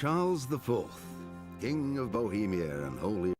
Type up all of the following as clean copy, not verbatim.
Charles IV, King of Bohemia and Holy...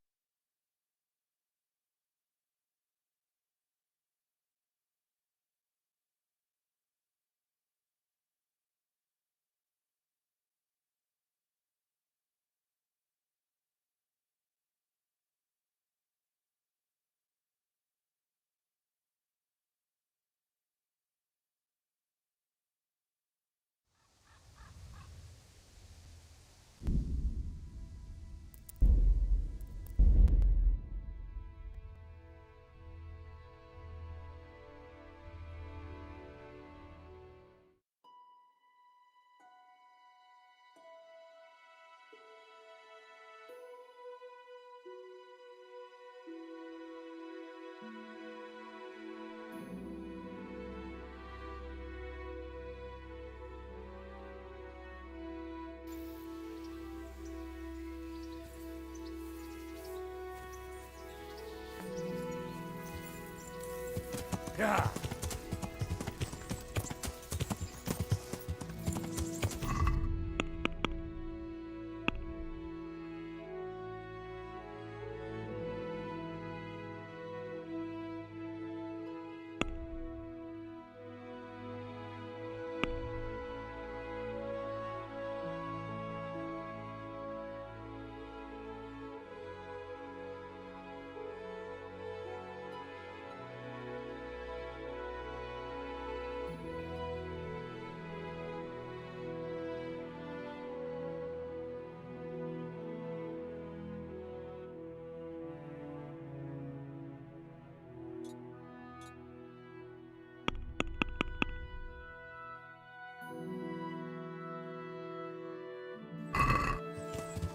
Yeah.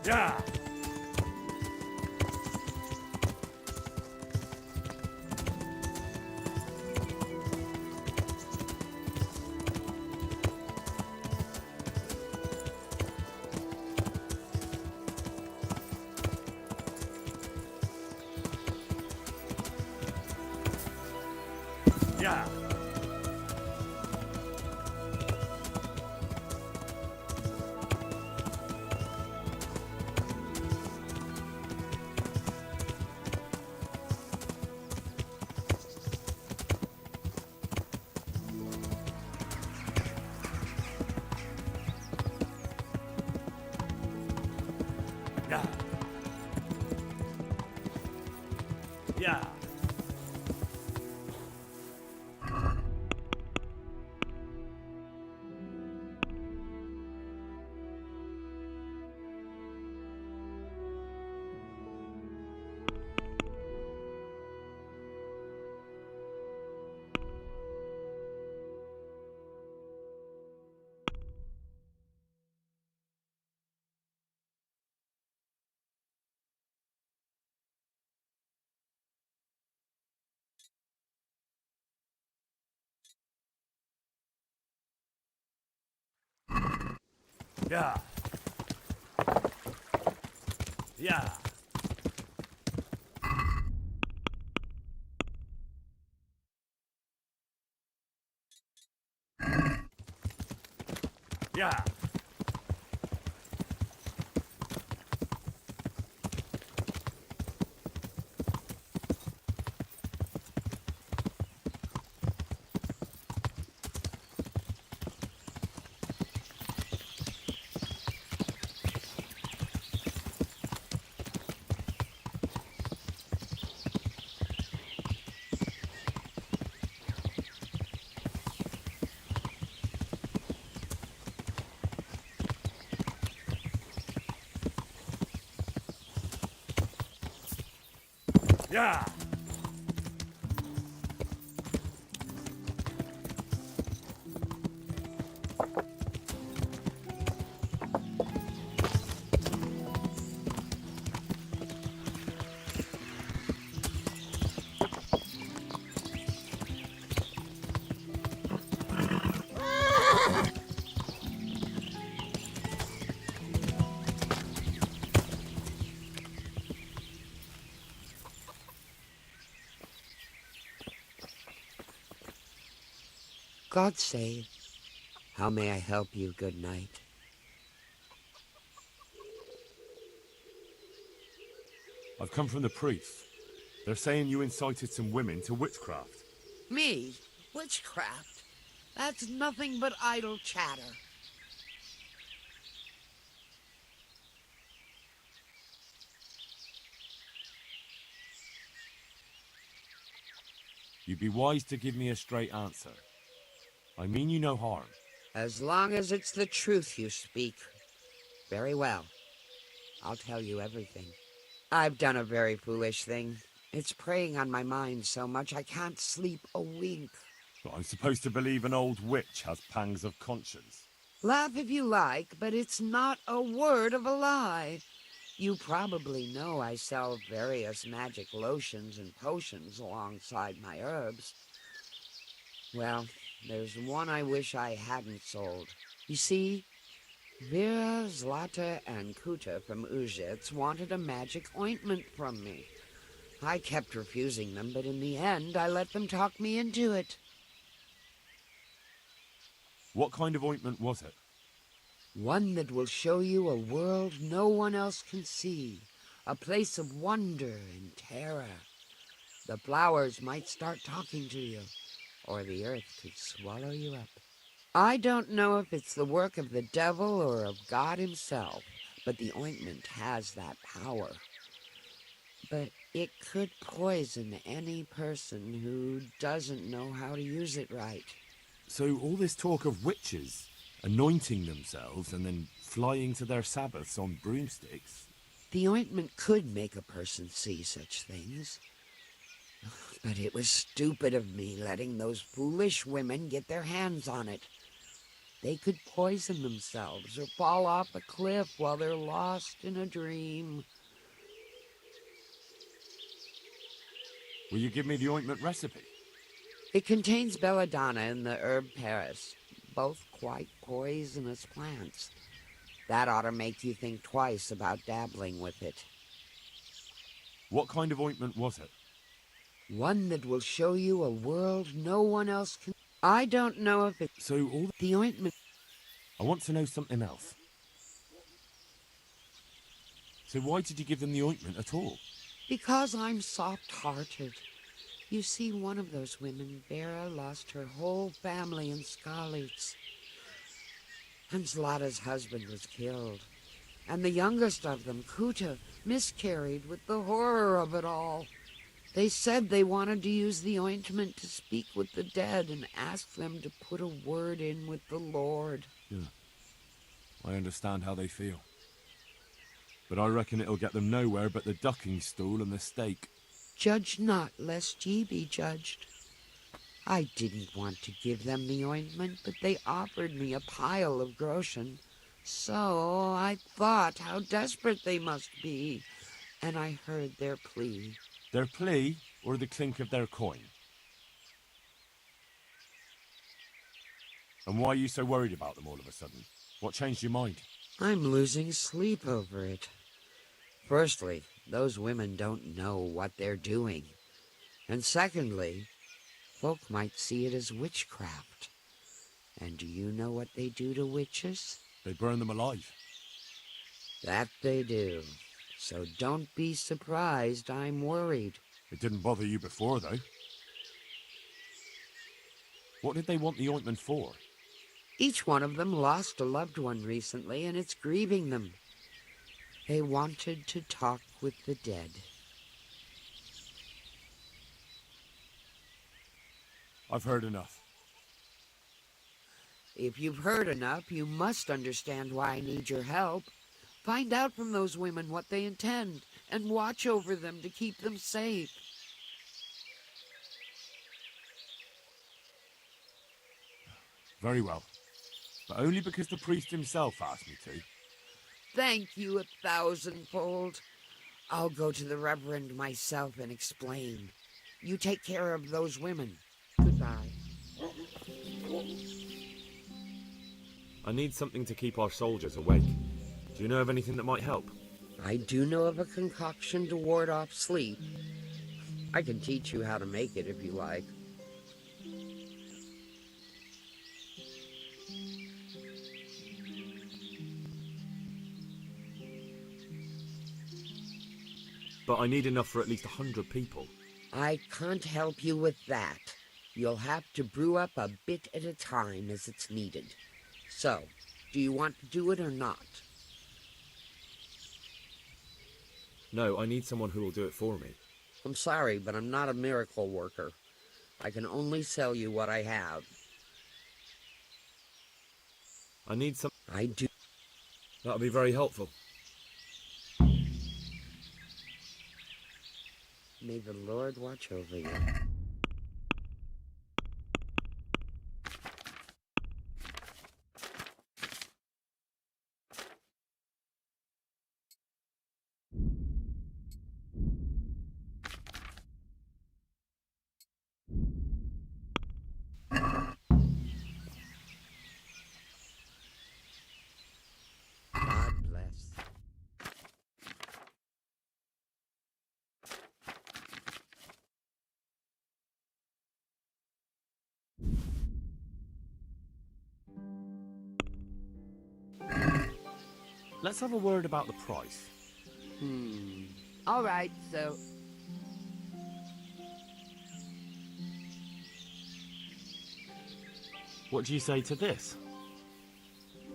Yeah. Yeah. Yeah. Yeah. Yeah. Yeah. Yeah. Yeah. God save. How may I help you, good knight? I've come from the priests. They're saying you incited some women to witchcraft. Me? Witchcraft? That's nothing but idle chatter. You'd be wise to give me a straight answer. I mean you no harm. As long as it's the truth you speak. Very well. I'll tell you everything. I've done a very foolish thing. It's preying on my mind so much I can't sleep a wink. But I'm supposed to believe an old witch has pangs of conscience. Laugh if you like, but it's not a word of a lie. You probably know I sell various magic lotions and potions alongside my herbs. Well, there's one I wish I hadn't sold. You see, Vera, Zlata, and Kuta from Uzhitz wanted a magic ointment from me. I kept refusing them, but in the end, I let them talk me into it. What kind of ointment was it? One that will show you a world no one else can see, a place of wonder and terror. The flowers might start talking to you, or the earth could swallow you up. I don't know if it's the work of the devil or of God himself, but the ointment has that power. But it could poison any person who doesn't know how to use it right. So all this talk of witches anointing themselves and then flying to their sabbaths on broomsticks. The ointment could make a person see such things. But it was stupid of me letting those foolish women get their hands on it. They could poison themselves or fall off a cliff while they're lost in a dream. Will you give me the ointment recipe? It contains belladonna and the herb Paris, both quite poisonous plants. That ought to make you think twice about dabbling with it. What kind of ointment was it? One that will show you a world no one else can. I don't know if it's So all the ointment. I want to know something else. So why did you give them the ointment at all? Because I'm soft-hearted. You see, one of those women, Vera, lost her whole family in Skalitz. And Zlata's husband was killed. And the youngest of them, Kuta, miscarried with the horror of it all. They said they wanted to use the ointment to speak with the dead and ask them to put a word in with the Lord. Yeah, I understand how they feel. But I reckon it'll get them nowhere but the ducking stool and the stake. Judge not, lest ye be judged. I didn't want to give them the ointment, but they offered me a pile of groschen. So I thought how desperate they must be, and I heard their plea. Their plea or the clink of their coin? And why are you so worried about them all of a sudden? What changed your mind? I'm losing sleep over it. Firstly, those women don't know what they're doing. And secondly, folk might see it as witchcraft. And do you know what they do to witches? They burn them alive. That they do. So don't be surprised I'm worried. It didn't bother you before, though. What did they want the ointment for? Each one of them lost a loved one recently, and it's grieving them. They wanted to talk with the dead. I've heard enough. If you've heard enough, you must understand why I need your help. Find out from those women what they intend, and watch over them to keep them safe. Very well. But only because the priest himself asked me to. Thank you 1,000-fold. I'll go to the Reverend myself and explain. You take care of those women. Goodbye. I need something to keep our soldiers awake. Do you know of anything that might help? I do know of a concoction to ward off sleep. I can teach you how to make it if you like. But I need enough for at least 100 people. I can't help you with that. You'll have to brew up a bit at a time as it's needed. So, do you want to do it or not? No, I need someone who will do it for me. I'm sorry, but I'm not a miracle worker. I can only sell you what I have. I need some... I do. That would be very helpful. May the Lord watch over you. God bless. Let's have a word about the price. All right, so... What do you say to this?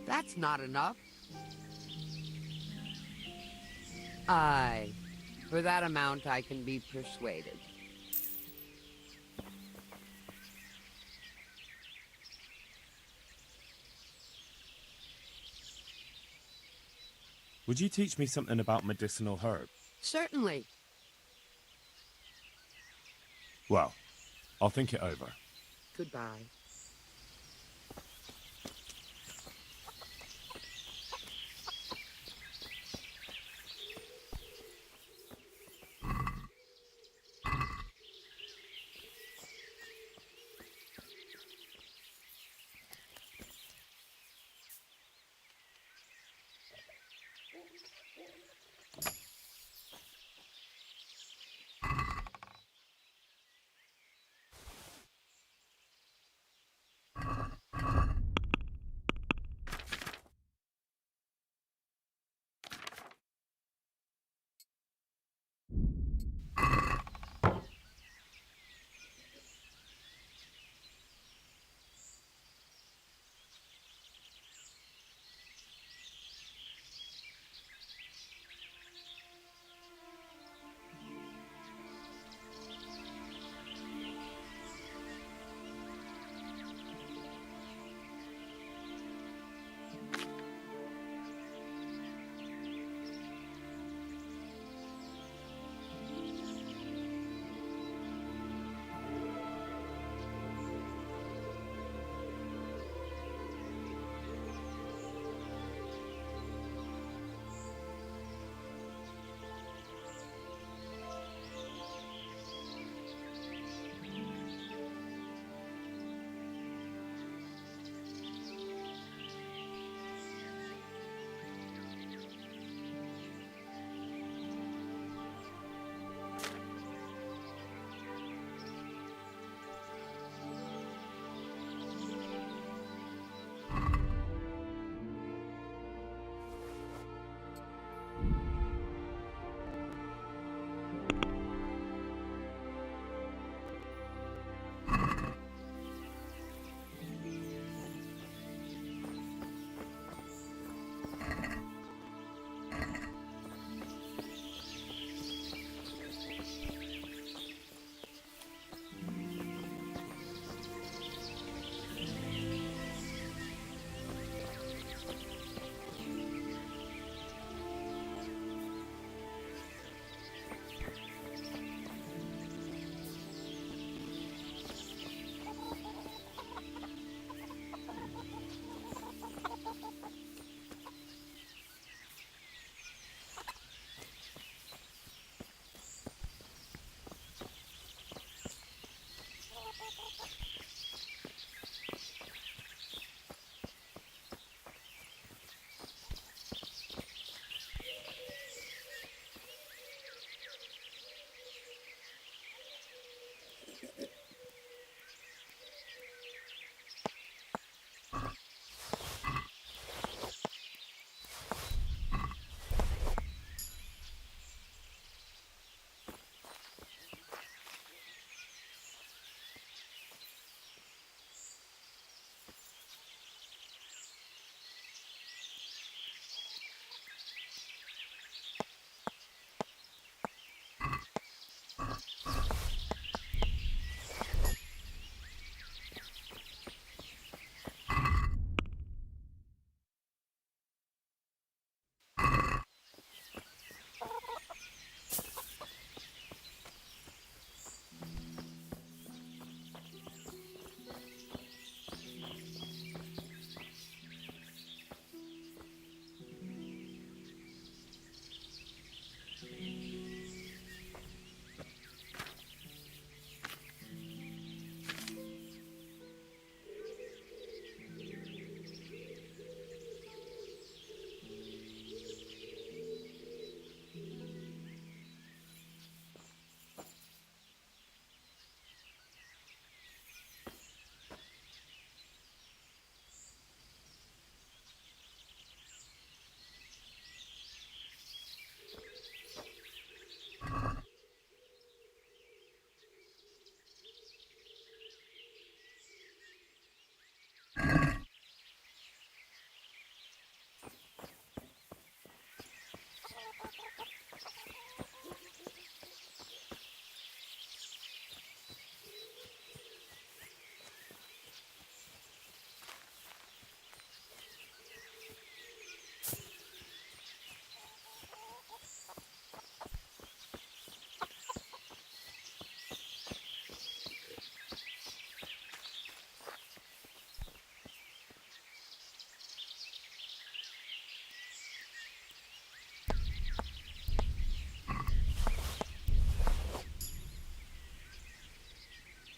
That's not enough. Aye. For that amount, I can be persuaded. Would you teach me something about medicinal herbs? Certainly. Well, I'll think it over. Goodbye.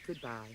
Goodbye.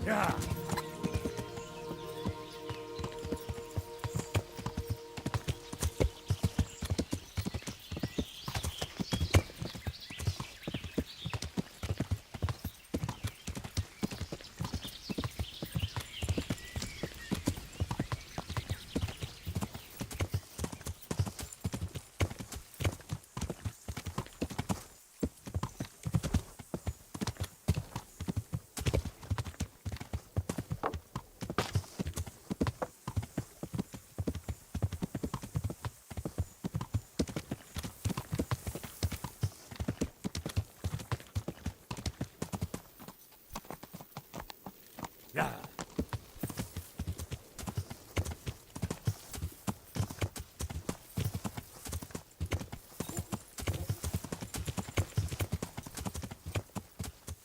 Yeah. Yeah.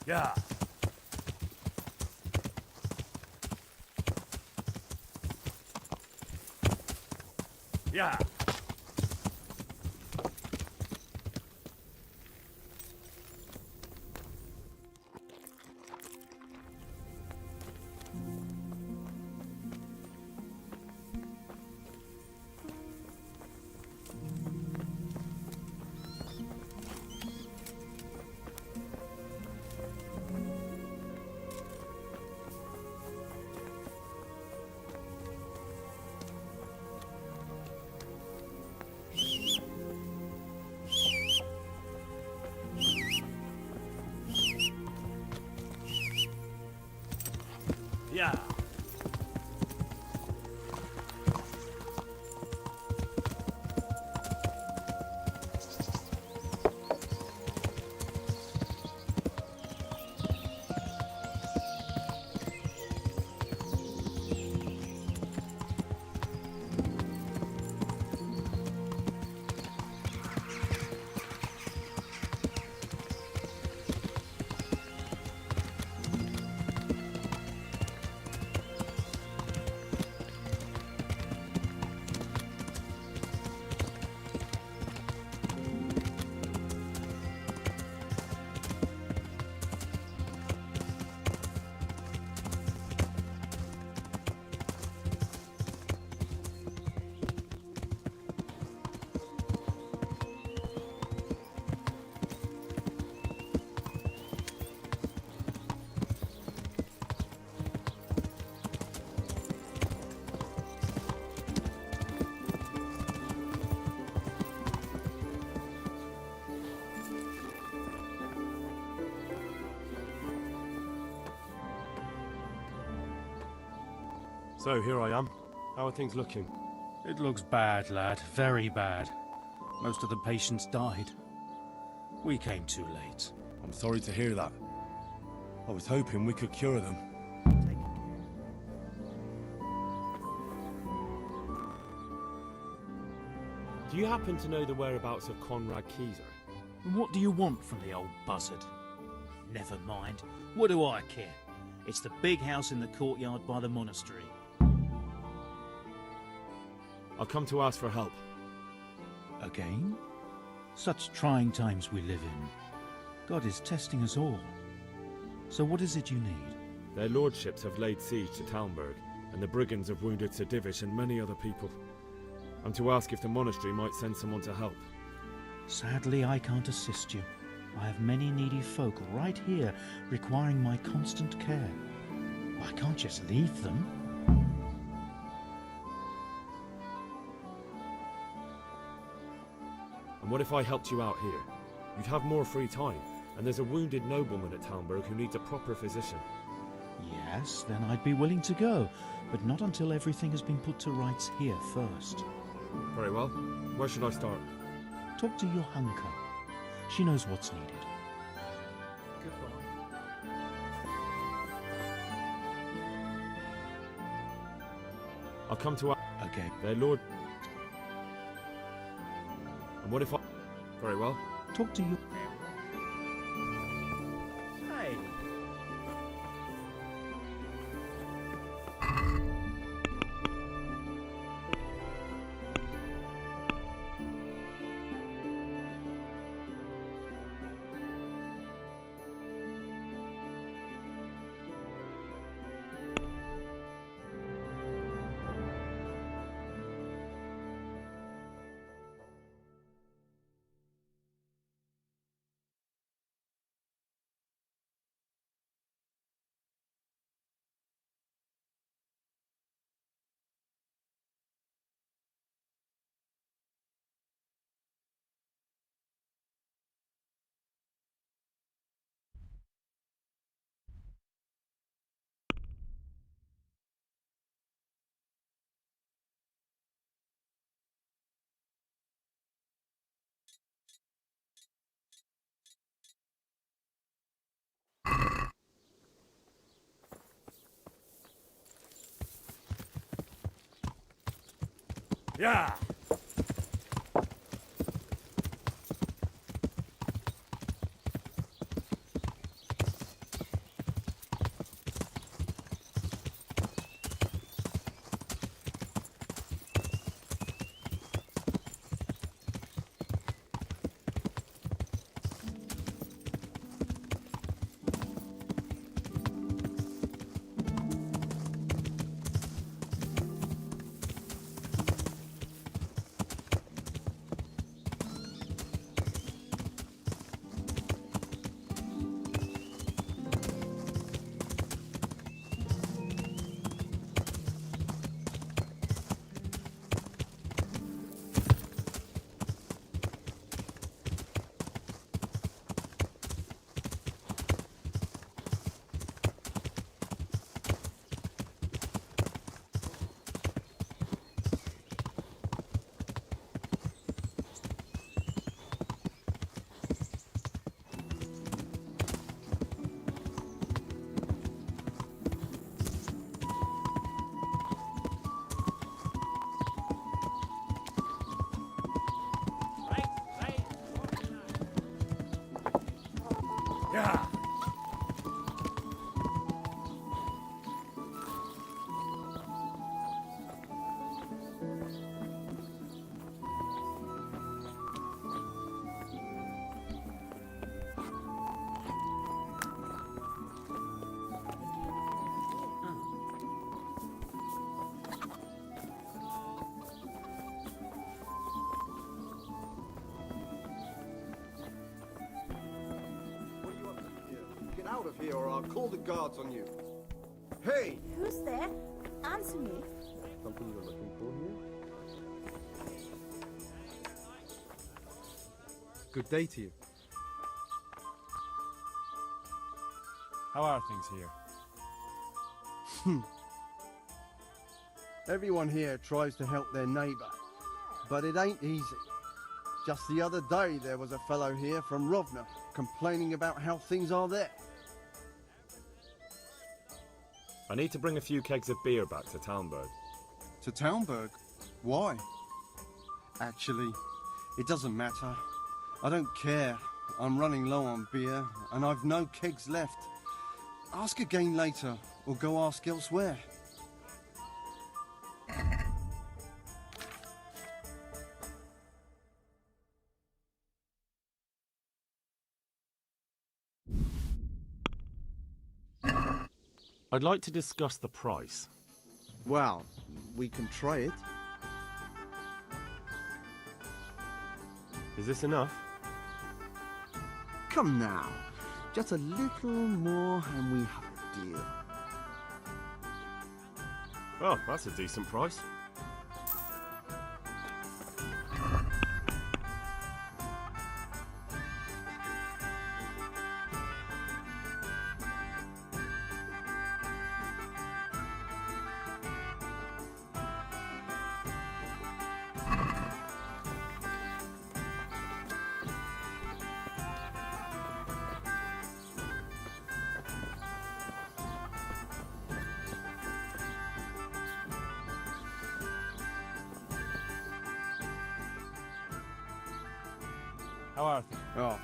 Yeah. Yeah. Yeah. So here I am. How are things looking? It looks bad, lad. Very bad. Most of the patients died. We came too late. I'm sorry to hear that. I was hoping we could cure them. Do you happen to know the whereabouts of Conrad Keyser? What do you want from the old buzzard? Never mind. What do I care? It's the big house in the courtyard by the monastery. I'll come to ask for help. Again? Such trying times we live in. God is testing us all. So what is it you need? Their lordships have laid siege to Talmberg, and the brigands have wounded Sir Divish and many other people. I'm to ask if the monastery might send someone to help. Sadly, I can't assist you. I have many needy folk right here requiring my constant care. I can't just leave them. And what if I helped you out here? You'd have more free time, and there's a wounded nobleman at Talmberg who needs a proper physician. Yes, then I'd be willing to go, but not until everything has been put to rights here first. Very well. Where should I start? Talk to Johanka. She knows what's needed. I'll come to Again. their lord. And what if I... Very well. Talk to you. Hey. Yeah! Yeah! Get out of here or I'll call the guards on you. Hey! Who's there? Answer me. Something you're looking for here? Good day to you. How are things here? Everyone here tries to help their neighbour, but it ain't easy. Just the other day there was a fellow here from Rovna complaining about how things are there. I need to bring a few kegs of beer back to Talmberg. To Talmberg? Why? Actually, it doesn't matter. I don't care. I'm running low on beer, and I've no kegs left. Ask again later, or go ask elsewhere. I'd like to discuss the price. Well, we can try it. Is this enough? Come now. Just a little more and we have a deal. Oh, that's a decent price. How are things? Oh.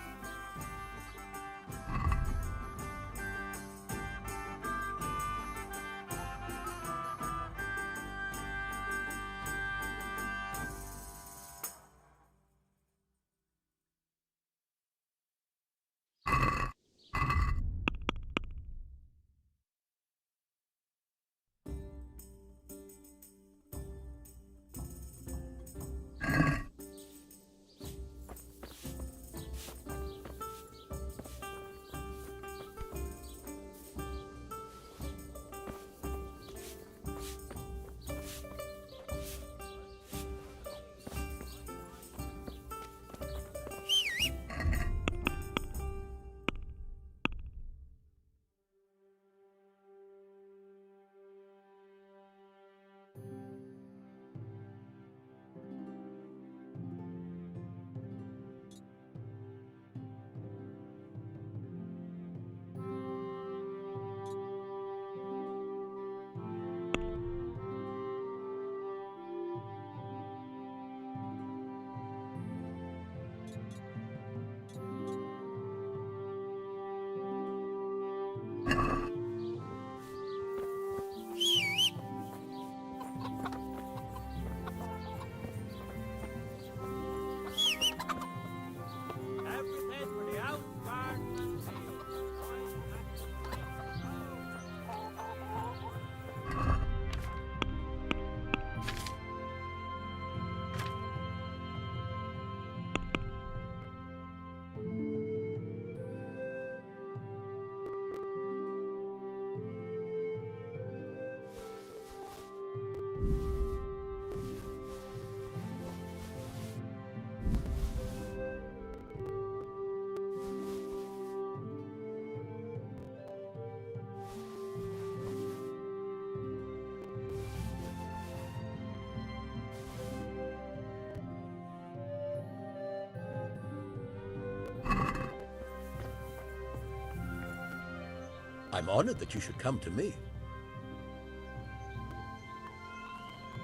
I'm honored that you should come to me.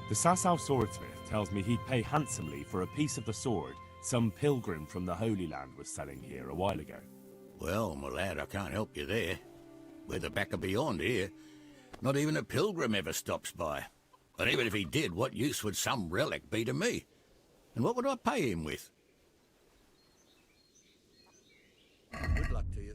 The Sasau swordsmith tells me he'd pay handsomely for a piece of the sword some pilgrim from the Holy Land was selling here a while ago. Well, my lad, I can't help you there. We're the back of beyond here. Not even a pilgrim ever stops by. And even if he did, what use would some relic be to me? And what would I pay him with? Good luck to you.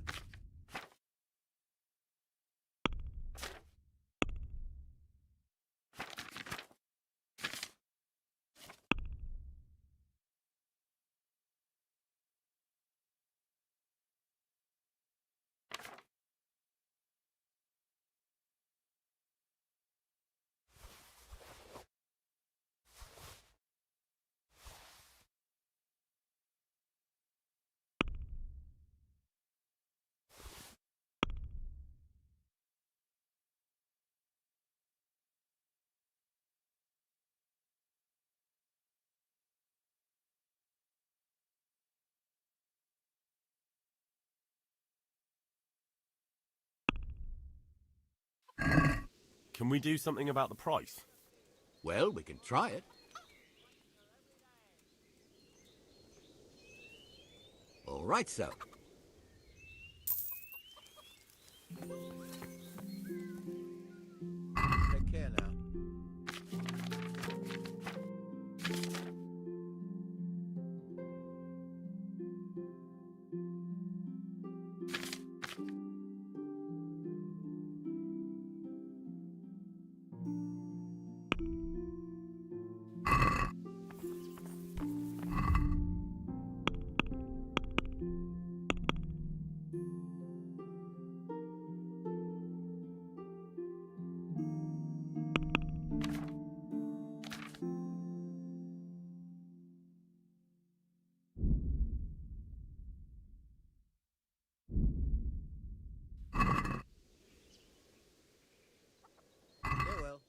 Can we do something about the price? Well, we can try it. All right, so. Take care now. Farewell.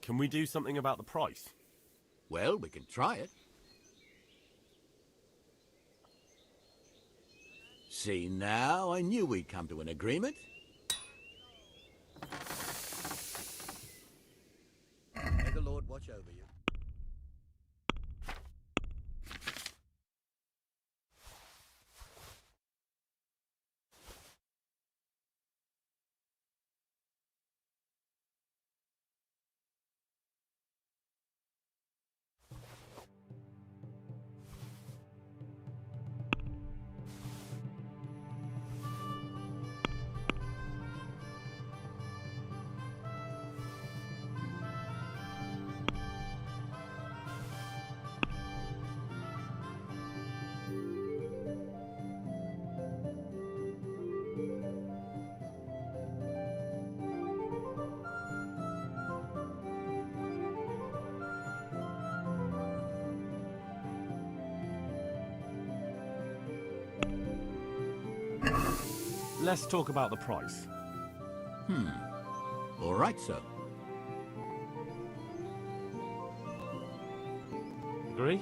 Can we do something about the price? Well, we can try it. See now, I knew we'd come to an agreement. May the Lord watch over you. Let's talk about the price. All right, sir. Agree?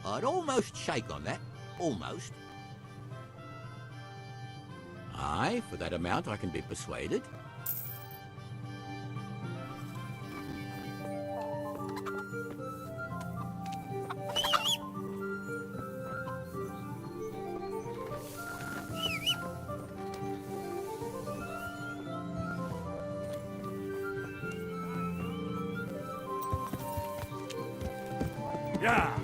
I'd almost shake on that. Almost. Aye, for that amount I can be persuaded. Yeah!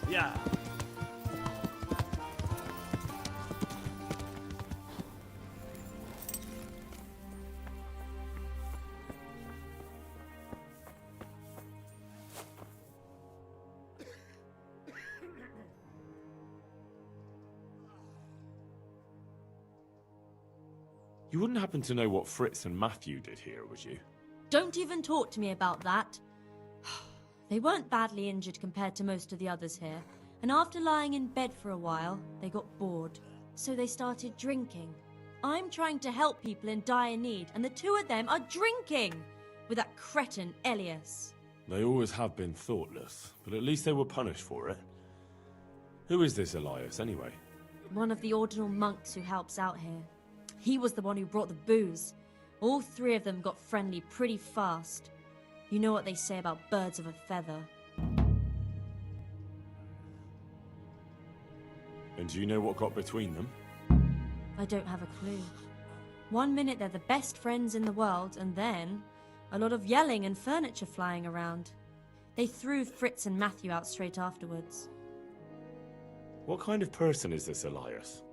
Yeah! You wouldn't happen to know what Fritz and Matthew did here, would you? Don't even talk to me about that. They weren't badly injured compared to most of the others here, and after lying in bed for a while, they got bored. So they started drinking. I'm trying to help people in dire need, and the two of them are drinking with that cretin Elias. They always have been thoughtless, but at least they were punished for it. Who is this Elias, anyway? One of the ordinal monks who helps out here. He was the one who brought the booze. All three of them got friendly pretty fast. You know what they say about birds of a feather. And do you know what got between them? I don't have a clue. One minute they're the best friends in the world, and then a lot of yelling and furniture flying around. They threw Fritz and Matthew out straight afterwards. What kind of person is this Elias?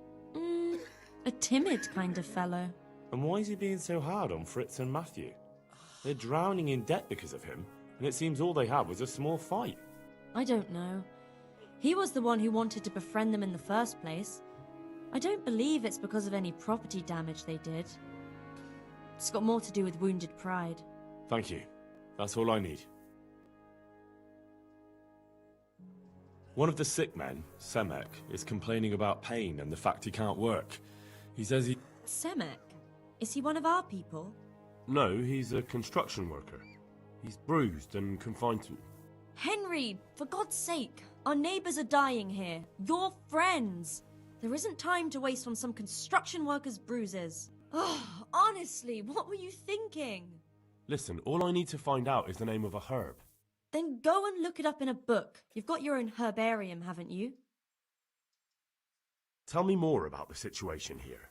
A timid kind of fellow. And why is he being so hard on Fritz and Matthew? They're drowning in debt because of him, and it seems all they had was a small fight. I don't know. He was the one who wanted to befriend them in the first place. I don't believe it's because of any property damage they did. It's got more to do with wounded pride. Thank you. That's all I need. One of the sick men, Semek, is complaining about pain and the fact he can't work. He says he... Semek? Is he one of our people? No, he's a construction worker. He's bruised and confined to... Henry, for God's sake, our neighbours are dying here. You're friends. There isn't time to waste on some construction worker's bruises. Oh, honestly, what were you thinking? Listen, all I need to find out is the name of a herb. Then go and look it up in a book. You've got your own herbarium, haven't you? Tell me more about the situation here.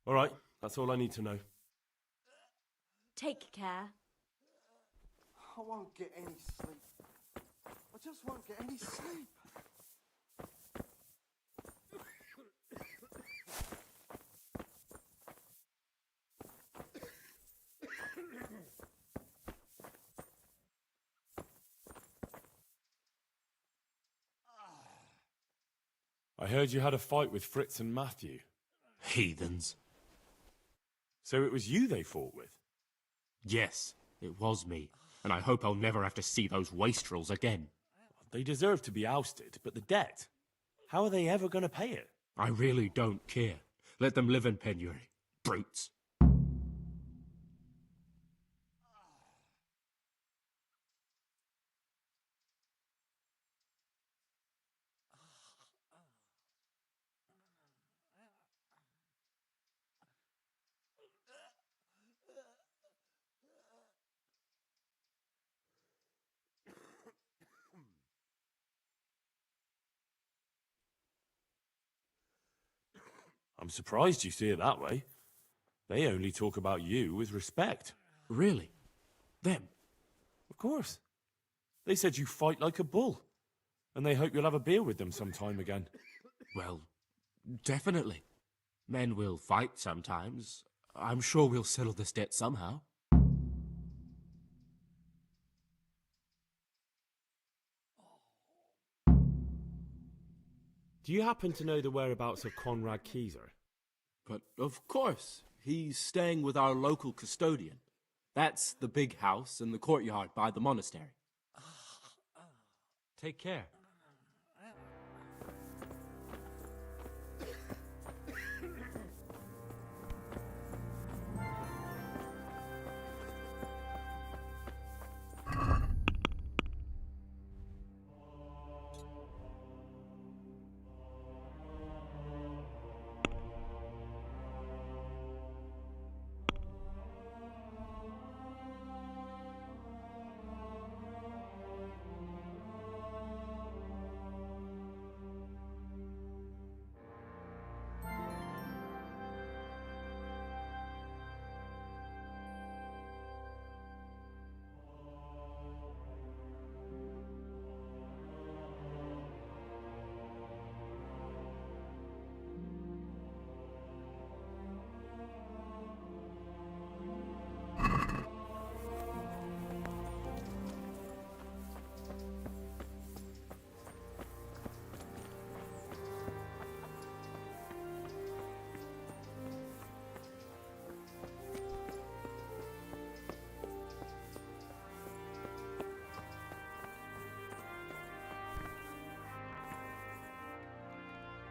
All right, that's all I need to know. Take care. I won't get any sleep. I just won't get any sleep. I heard you had a fight with Fritz and Matthew. Heathens. So it was you they fought with? Yes, it was me. And I hope I'll never have to see those wastrels again. They deserve to be ousted, but the debt? How are they ever going to pay it? I really don't care. Let them live in penury. Brutes. I'm surprised you see it that way. They only talk about you with respect. Really? Them? Of course. They said you fight like a bull. And they hope you'll have a beer with them sometime again. Well, definitely. Men will fight sometimes. I'm sure we'll settle this debt somehow. Do you happen to know the whereabouts of Conrad Keyser? But of course, he's staying with our local custodian. That's the big house in the courtyard by the monastery. Take care.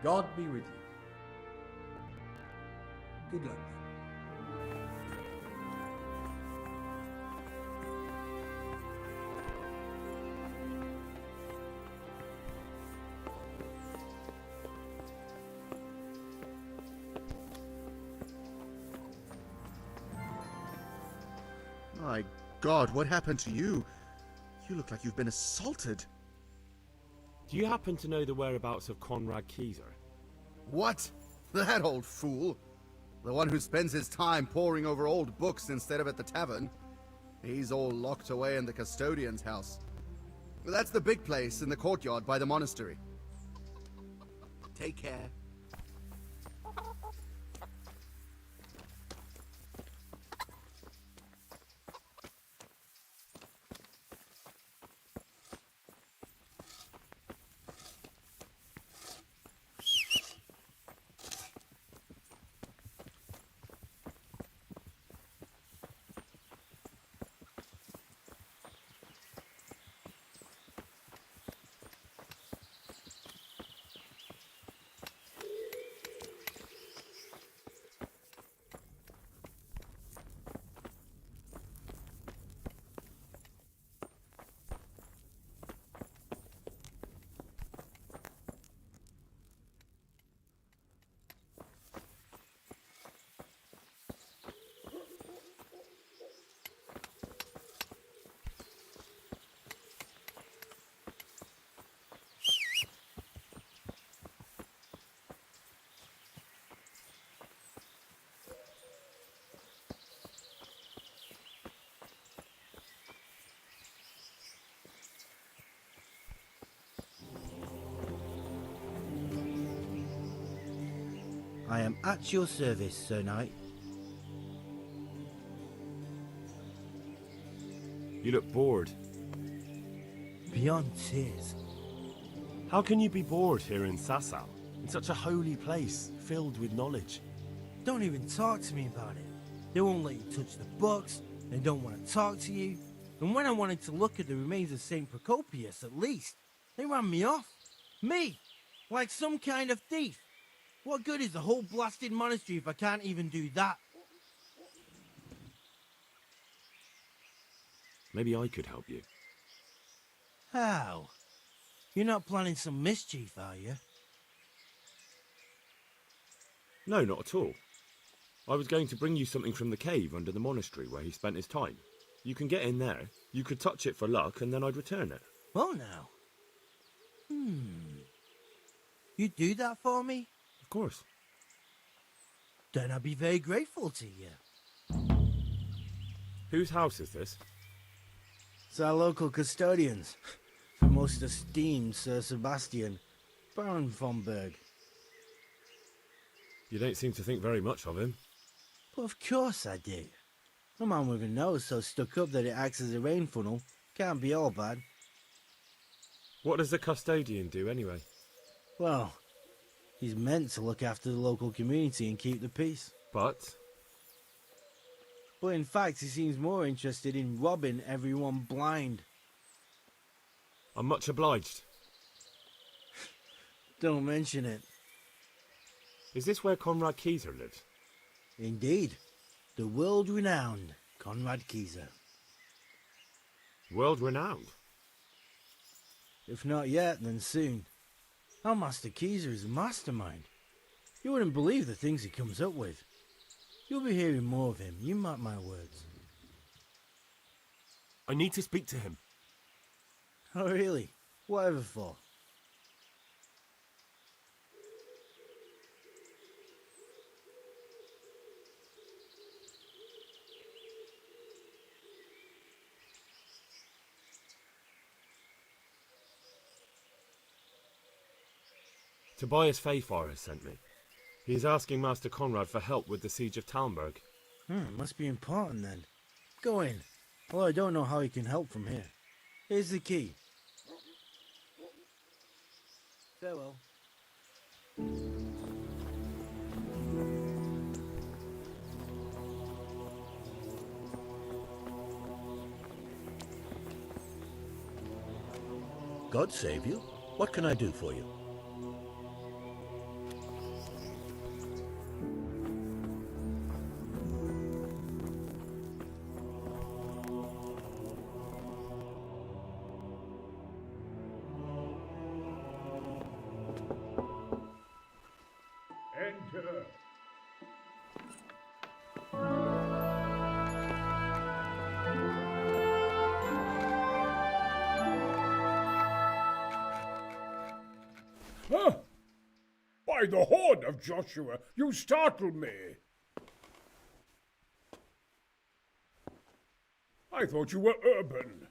God be with you. Good luck. My God, what happened to you? You look like you've been assaulted. Do you happen to know the whereabouts of Conrad Keyser? What? That old fool? The one who spends his time poring over old books instead of at the tavern? He's all locked away in the custodian's house. That's the big place in the courtyard by the monastery. Take care. I am at your service, Sir Knight. You look bored. Beyond tears. How can you be bored here in Sasau? In such a holy place, filled with knowledge. Don't even talk to me about it. They won't let you touch the books, they don't want to talk to you. And when I wanted to look at the remains of St. Procopius, at least, they ran me off. Me! Like some kind of thief. What good is the whole blasted monastery if I can't even do that? Maybe I could help you. How? You're not planning some mischief, are you? No, not at all. I was going to bring you something from the cave under the monastery where he spent his time. You can get in there, you could touch it for luck, and then I'd return it. Well now. You'd do that for me? Of course. Then I'd be very grateful to you. Whose house is this? It's our local custodian's. The most esteemed Sir Sebastian, Baron von Berg. You don't seem to think very much of him. But of course I do. A man with a nose so stuck up that it acts as a rain funnel can't be all bad. What does the custodian do anyway? Well, he's meant to look after the local community and keep the peace. But in fact, he seems more interested in robbing everyone blind. I'm much obliged. Don't mention it. Is this where Conrad Keyser lives? Indeed. The world-renowned Conrad Keyser. World-renowned? If not yet, then soon. Our Master Keyser is a mastermind. You wouldn't believe the things he comes up with. You'll be hearing more of him, you mark my words. I need to speak to him. Oh really? Whatever for? Tobias Fayfar has sent me. He is asking Master Conrad for help with the siege of Talmberg. Must be important then. Go in. Although I don't know how he can help from here. Here's the key. Farewell. God save you. What can I do for you? By the horn of Joshua, you startle me. I thought you were urban.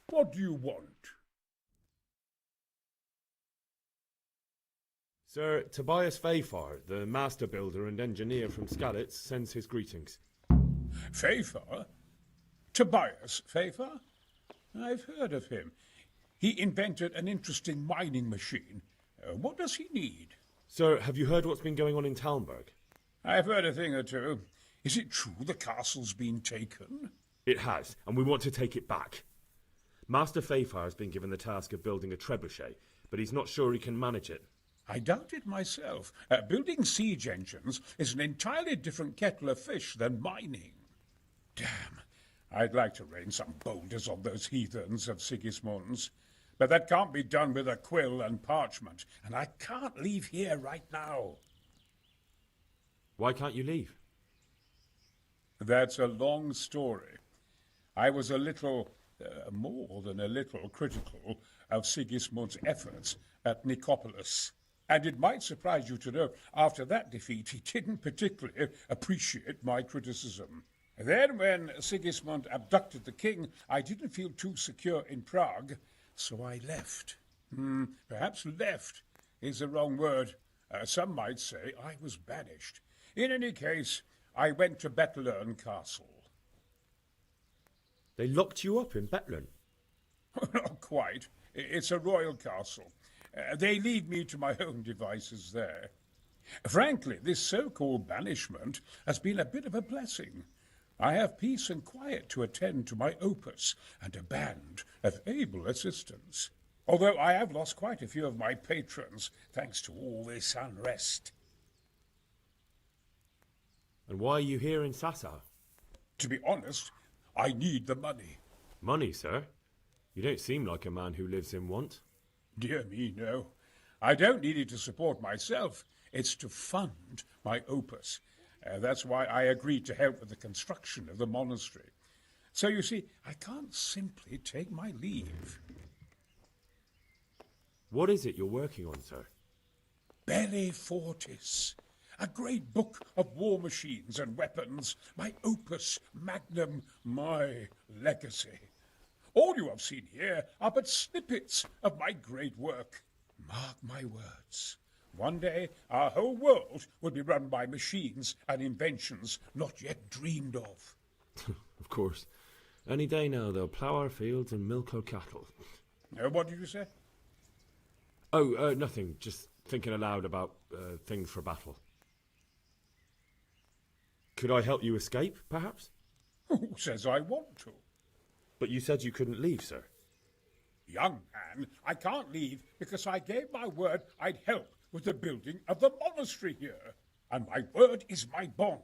What do you want? Sir Tobias Fayfar, the master builder and engineer from Skalitz, sends his greetings. Fayfar? Tobias Fayfar? I've heard of him. He invented an interesting mining machine. What does he need? Sir, have you heard what's been going on in Talmberg? I've heard a thing or two. Is it true the castle's been taken? It has, and we want to take it back. Master Fayfar has been given the task of building a trebuchet, but he's not sure he can manage it. I doubt it myself. Building siege engines is an entirely different kettle of fish than mining. Damn, I'd like to rain some boulders on those heathens of Sigismund's. But that can't be done with a quill and parchment, and I can't leave here right now. Why can't you leave? That's a long story. I was a little, more than a little, critical of Sigismund's efforts at Nicopolis. And it might surprise you to know, after that defeat, he didn't particularly appreciate my criticism. Then, when Sigismund abducted the king, I didn't feel too secure in Prague, so I left. Perhaps left is the wrong word. Some might say I was banished. In any case, I went to Bethlern Castle. They locked you up in Bethlern? Not quite. It's a royal castle. They leave me to my own devices there. Frankly, this so-called banishment has been a bit of a blessing. I have peace and quiet to attend to my opus and a band of able assistants. Although I have lost quite a few of my patrons, thanks to all this unrest. And why are you here in Sasau? To be honest, I need the money. Money, sir? You don't seem like a man who lives in want. Dear me, no. I don't need it to support myself. It's to fund my opus. That's why I agreed to help with the construction of the monastery. So you see, I can't simply take my leave. What is it you're working on, sir? Belli Fortis. A great book of war machines and weapons. My opus magnum, my legacy. All you have seen here are but snippets of my great work. Mark my words. One day, our whole world will be run by machines and inventions not yet dreamed of. Of course. Any day now, they'll plough our fields and milk our cattle. What did you say? Oh, nothing. Just thinking aloud about things for battle. Could I help you escape, perhaps? Who says I want to? But you said you couldn't leave, sir. Young man, I can't leave because I gave my word I'd help with the building of the monastery here. And my word is my bond.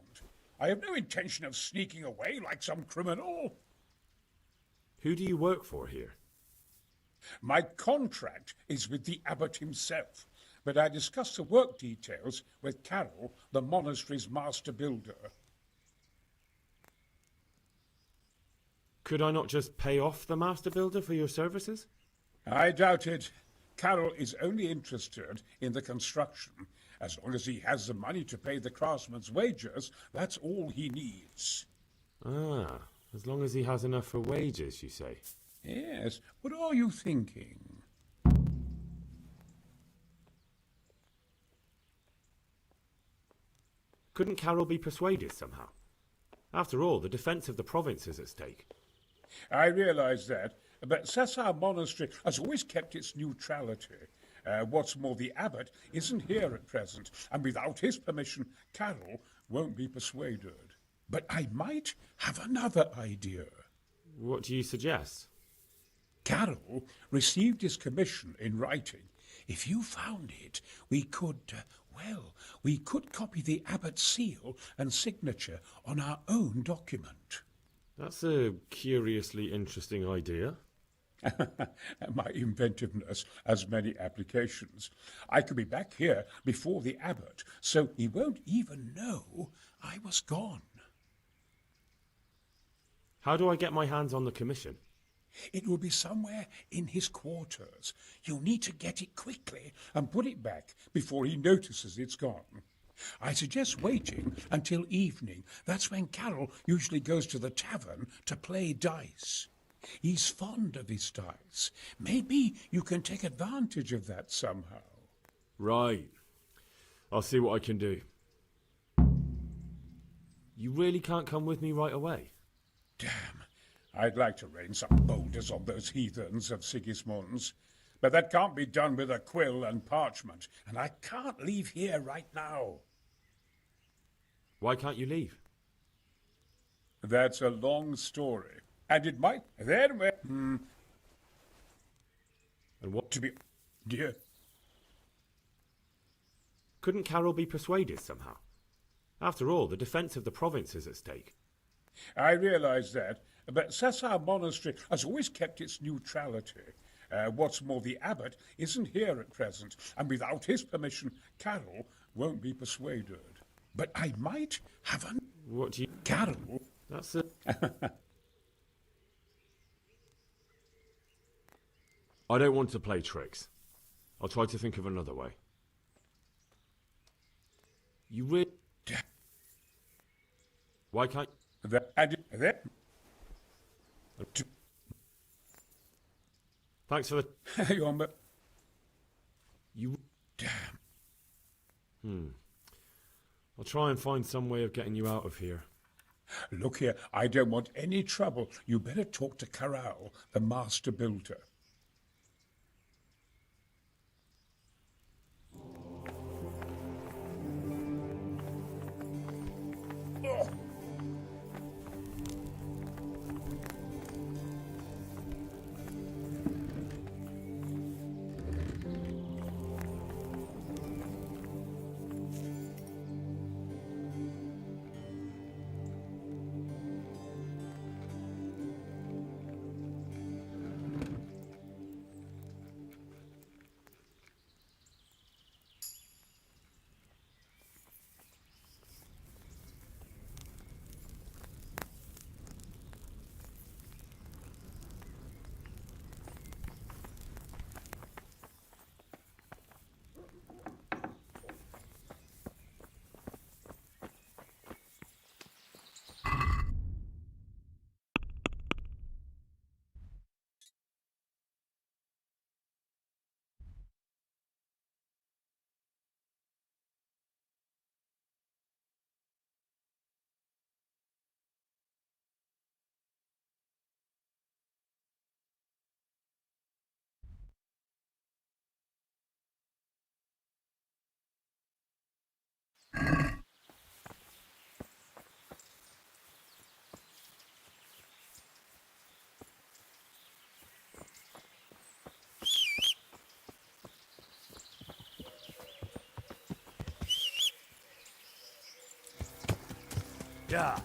I have no intention of sneaking away like some criminal. Who do you work for here? My contract is with the abbot himself, but I discussed the work details with Carol, the monastery's master builder. Could I not just pay off the master builder for your services? I doubt it. Carol is only interested in the construction. As long as he has the money to pay the craftsman's wages, that's all he needs. Ah, as long as he has enough for wages, you say? Yes. What are you thinking? Couldn't Carol be persuaded somehow? After all, the defence of the province is at stake. I realise that, but Sasau Monastery has always kept its neutrality. What's more, the abbot isn't here at present, and without his permission, Carol won't be persuaded. But I might have another idea. What do you suggest? Carol received his commission in writing. If you found it, we could copy the abbot's seal and signature on our own document. That's a curiously interesting idea. My inventiveness has many applications. I could be back here before the abbot, so he won't even know I was gone. How do I get my hands on the commission? It will be somewhere in his quarters. You'll need to get it quickly and put it back before he notices it's gone. I suggest waiting until evening. That's when Carol usually goes to the tavern to play dice. He's fond of his dice. Maybe you can take advantage of that somehow. Right. I'll see what I can do. You really can't come with me right away? Damn. I'd like to rain some boulders on those heathens of Sigismund's. But that can't be done with a quill and parchment, and I can't leave here right now. Why can't you leave? That's a long story, and it might... Then we're... And what... To be... Dear... Couldn't Carol be persuaded somehow? After all, the defence of the province is at stake. I realise that, but Sassar Monastery has always kept its neutrality. What's more, the abbot isn't here at present, and without his permission, Carol won't be persuaded. But I might have a... What do you... Carol? That's it. I don't want to play tricks. I'll try to think of another way. You really... Why can't... Thanks for the... You... Damn. I'll try and find some way of getting you out of here. Look here, I don't want any trouble. You better talk to Caral, the master builder. Yeah.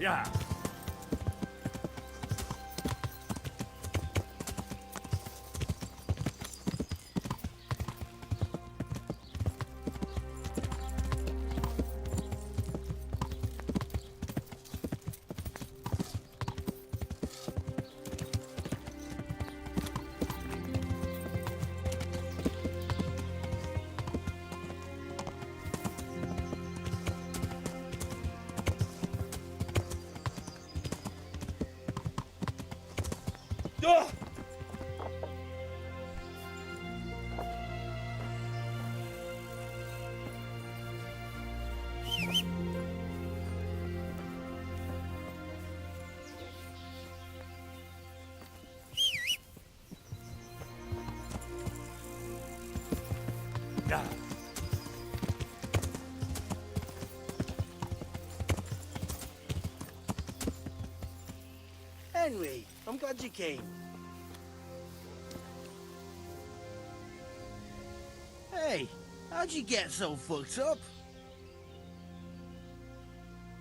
Yeah. Yeah. Henry, I'm glad you came. Hey, how'd you get so fucked up?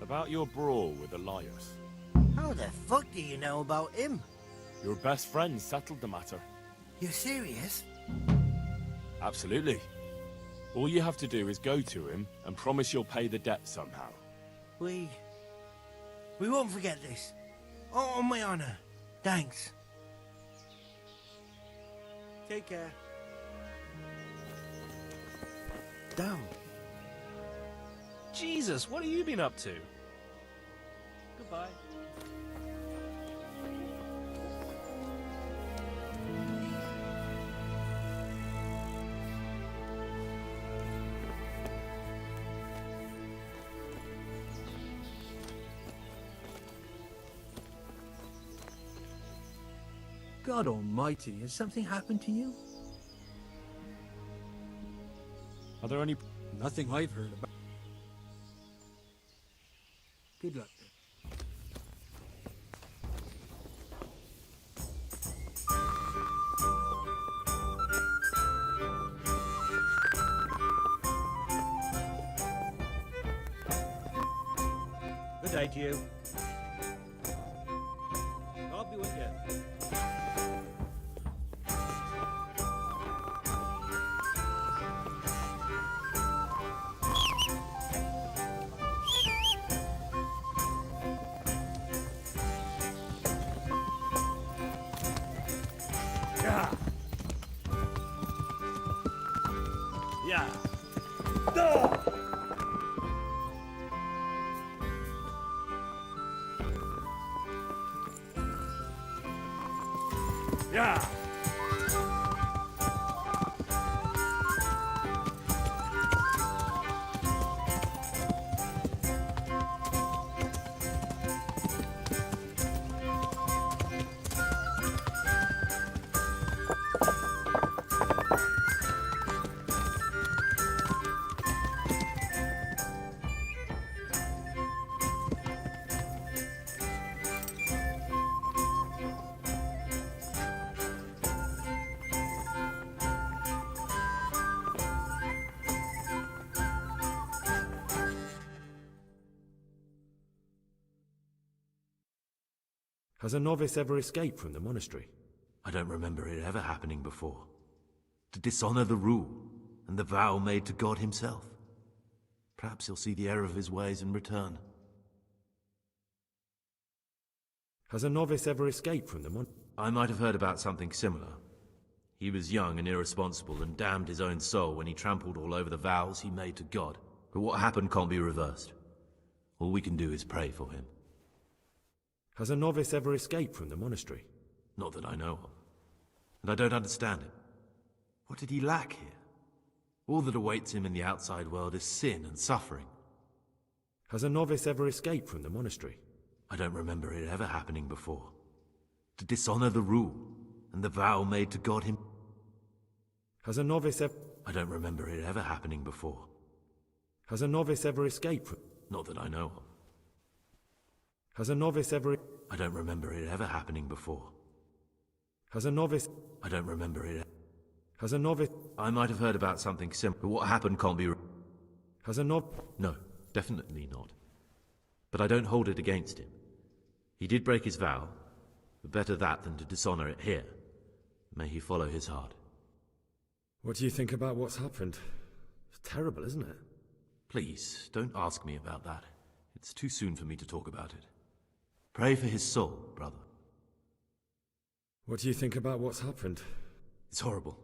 About your brawl with Elias. How the fuck do you know about him? Your best friend settled the matter. You're serious? Absolutely. All you have to do is go to him and promise you'll pay the debt somehow. We won't forget this. On my honor. Thanks. Take care. Damn. Jesus, what have you been up to? Goodbye. God almighty, has something happened to you? Are there any... Nothing I've heard about. Good luck. Good day to you. I'll be with you. Yeah. Yeah. Yeah. Has a novice ever escaped from the monastery? I don't remember it ever happening before. To dishonor the rule and the vow made to God himself. Perhaps he'll see the error of his ways and return. Has a novice ever escaped from the monastery? I might have heard about something similar. He was young and irresponsible and damned his own soul when he trampled all over the vows he made to God. But what happened can't be reversed. All we can do is pray for him. Has a novice ever escaped from the monastery? Not that I know of. And I don't understand him. What did he lack here? All that awaits him in the outside world is sin and suffering. Has a novice ever escaped from the monastery? I don't remember it ever happening before. To dishonor the rule and the vow made to God him. Has a novice ever... I don't remember it ever happening before. Has a novice ever escaped from... Not that I know of. Has a novice ever... I don't remember it ever happening before. Has a novice... I don't remember it... Has a novice... I might have heard about something similar, but what happened can't be... Has a nov... No, definitely not. But I don't hold it against him. He did break his vow, but better that than to dishonor it here. May he follow his heart. What do you think about what's happened? It's terrible, isn't it? Please, don't ask me about that. It's too soon for me to talk about it. Pray for his soul, brother. What do you think about what's happened? It's horrible.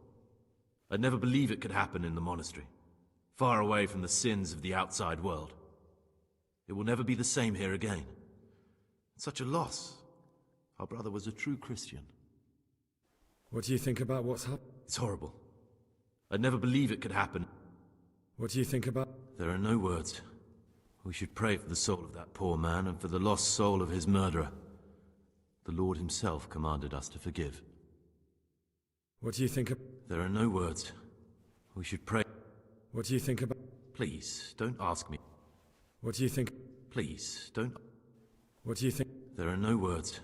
I'd never believe it could happen in the monastery, far away from the sins of the outside world. It will never be the same here again. It's such a loss. Our brother was a true Christian. What do you think about what's happened? It's horrible. I'd never believe it could happen. What do you think about... There are no words. We should pray for the soul of that poor man and for the lost soul of his murderer. The Lord himself commanded us to forgive. What do you think of... There are no words. We should pray... What do you think about... Please, don't ask me. What do you think... Please, don't... What do you think... There are no words.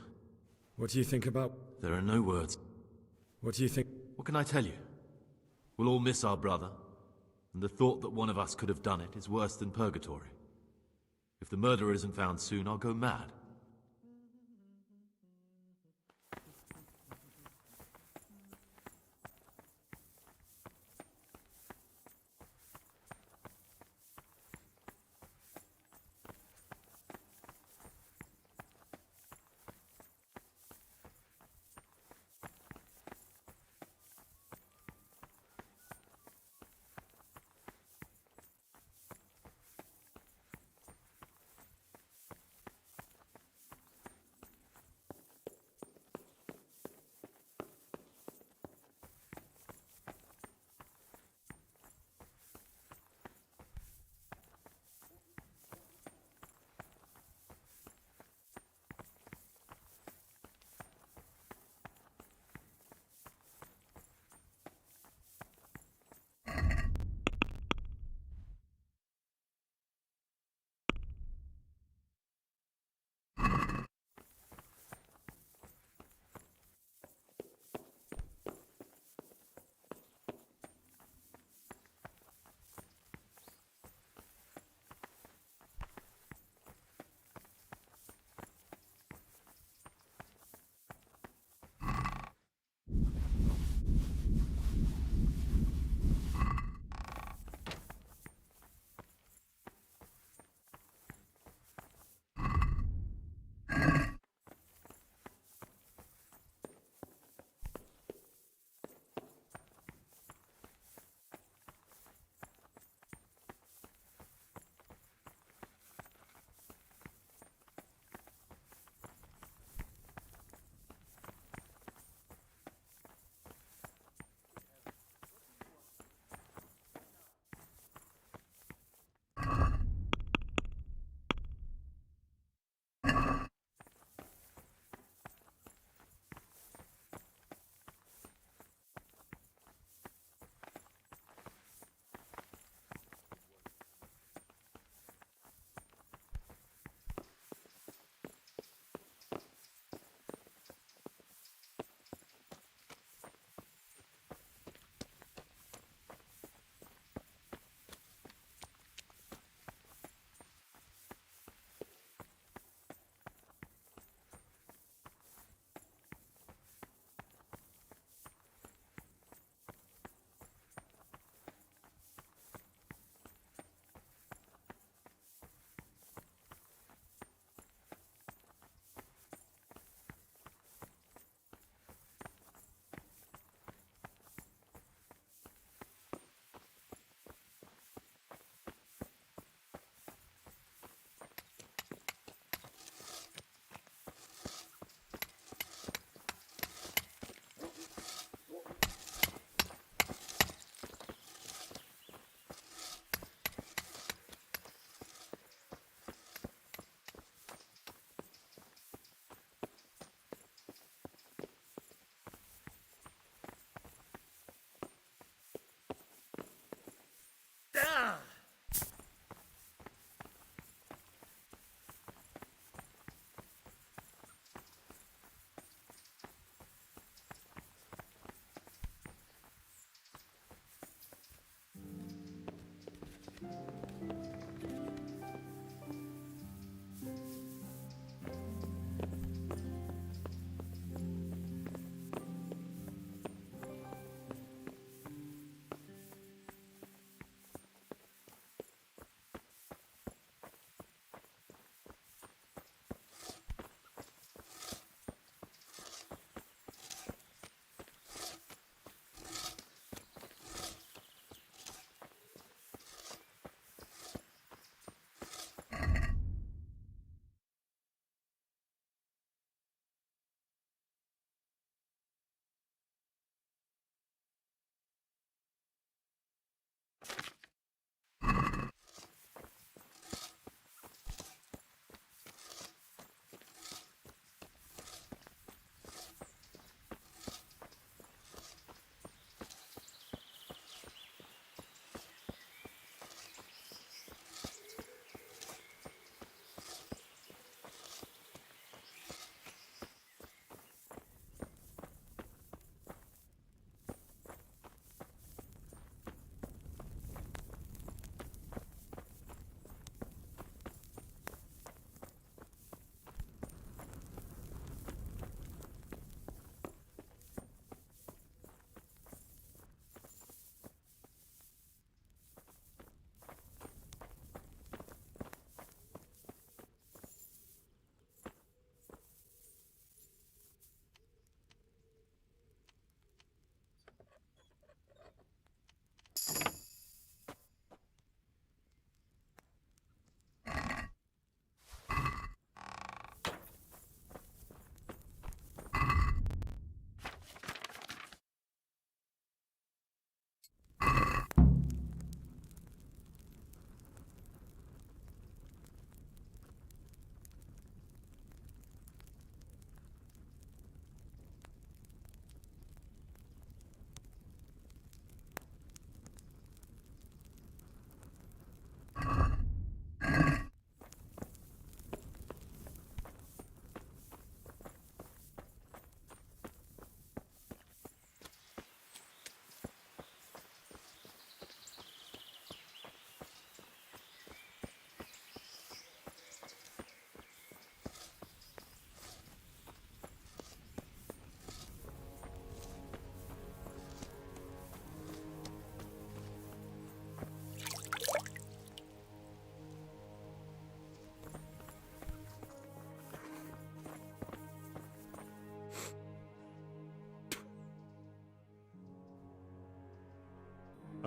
What do you think about... There are no words. What do you think... What can I tell you? We'll all miss our brother, and the thought that one of us could have done it is worse than purgatory. If the murderer isn't found soon, I'll go mad.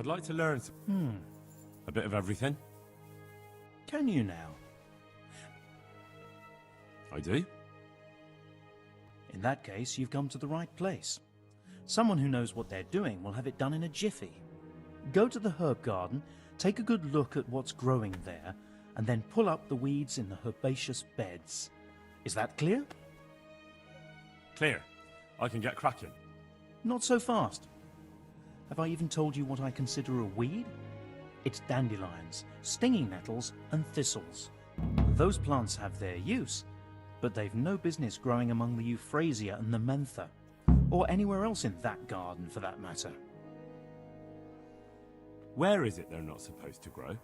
I'd like to learn a bit of everything. Can you now? I do. In that case, you've come to the right place. Someone who knows what they're doing will have it done in a jiffy. Go to the herb garden, take a good look at what's growing there, and then pull up the weeds in the herbaceous beds. Is that clear? Clear. I can get cracking. Not so fast. Have I even told you what I consider a weed? It's dandelions, stinging nettles, and thistles. Those plants have their use, but they've no business growing among the euphrasia and the mentha, or anywhere else in that garden for that matter. Where is it they're not supposed to grow?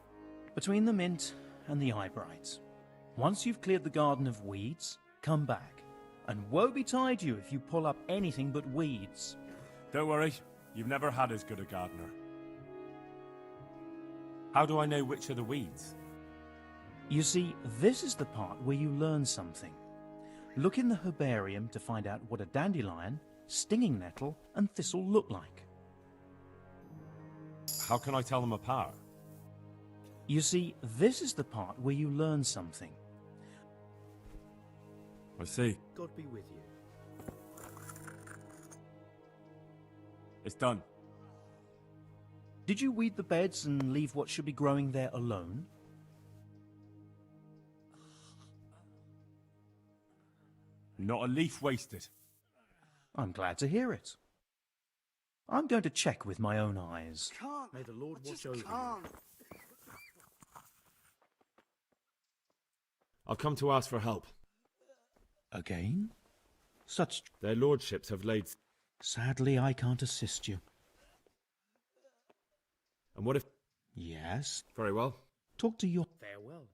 Between the mint and the eyebrights. Once you've cleared the garden of weeds, come back. And woe betide you if you pull up anything but weeds. Don't worry, you've never had as good a gardener. How do I know which are the weeds? You see, this is the part where you learn something. Look in the herbarium to find out what a dandelion, stinging nettle, and thistle look like. How can I tell them apart? You see, this is the part where you learn something. I see. God be with you. It's done. Did you weed the beds and leave what should be growing there alone? Not a leaf wasted. I'm glad to hear it. I'm going to check with my own eyes. May the Lord watch over you. I've come to ask for help. Again? Such... Their lordships have laid... Sadly, I can't assist you. And what if... Yes? Very well. Talk to your... Farewell.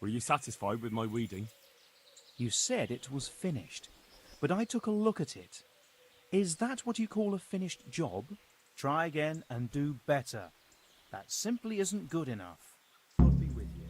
Were you satisfied with my weeding? You said it was finished, but I took a look at it. Is that what you call a finished job? Try again and do better. That simply isn't good enough. God be with you.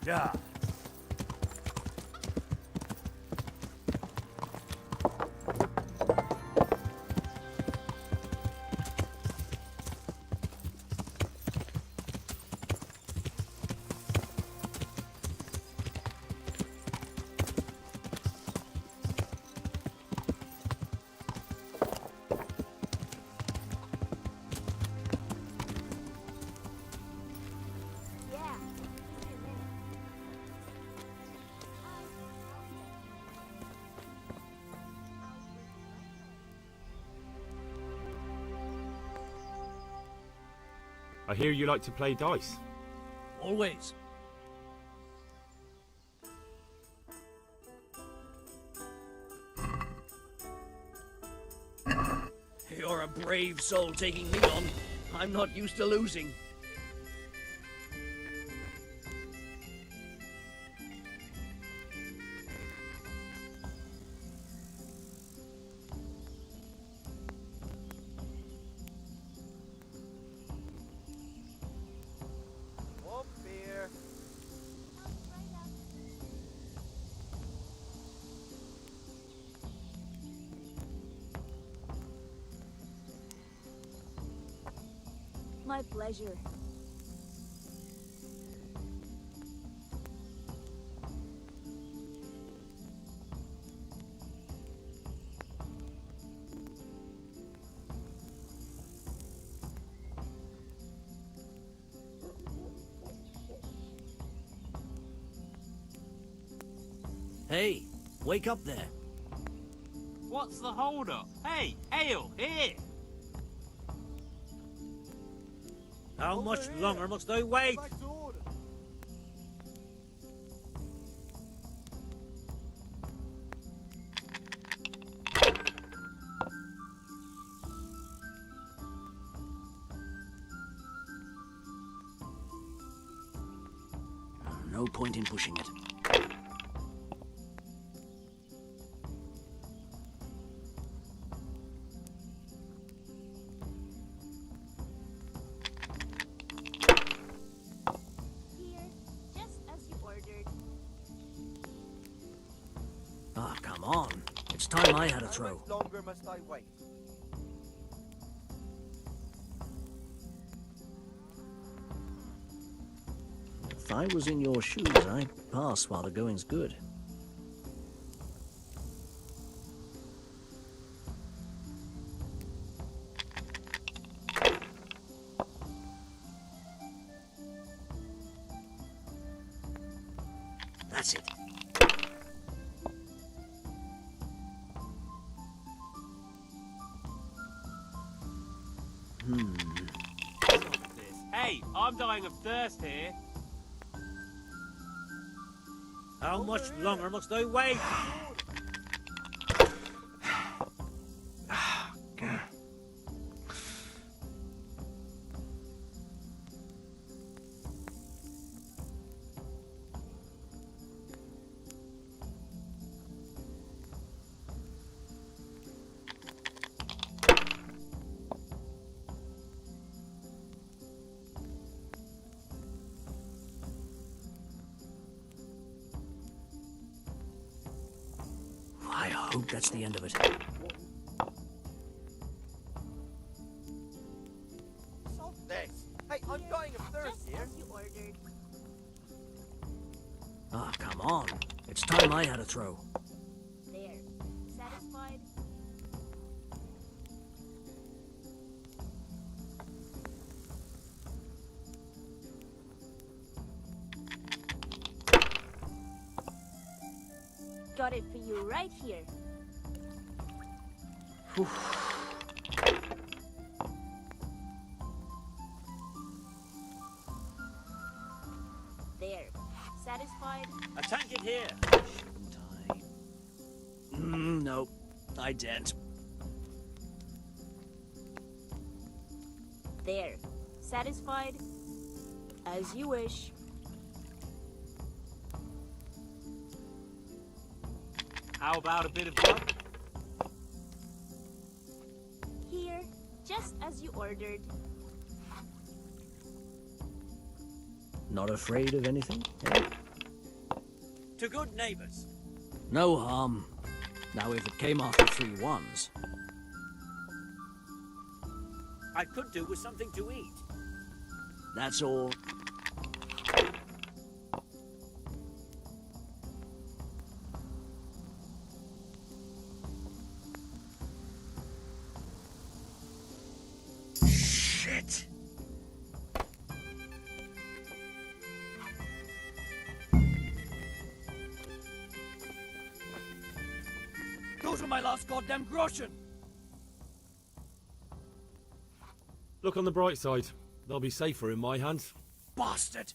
Yeah. I hear you like to play dice. Always. You're a brave soul taking me on. I'm not used to losing. One beer. My pleasure. Hey, wake up there. What's the hold-up? Hey, Ale, here! How much longer must I wait? No point in pushing it. Ah, come on. It's time I had a throw. How much longer must I wait? If I was in your shoes, I'd pass while the going's good. That's it. Hey, I'm dying of thirst here. How much longer must I wait? I hope that's the end of it. Solve this. Hey, I'm dying of thirst here. You ordered. Ah, come on. It's time I had a throw. There. Satisfied? Got it for you right here. There. Satisfied? A tank in here. No, I didn't. There. Satisfied? As you wish. How about a bit of luck? Here, just as you ordered. Not afraid of anything, eh? to good neighbours. No harm. Now, if it came after 3 ones, I could do with something to eat. That's all. Shit! Those were my last goddamn groschen! Look on the bright side. They'll be safer in my hands. Bastard!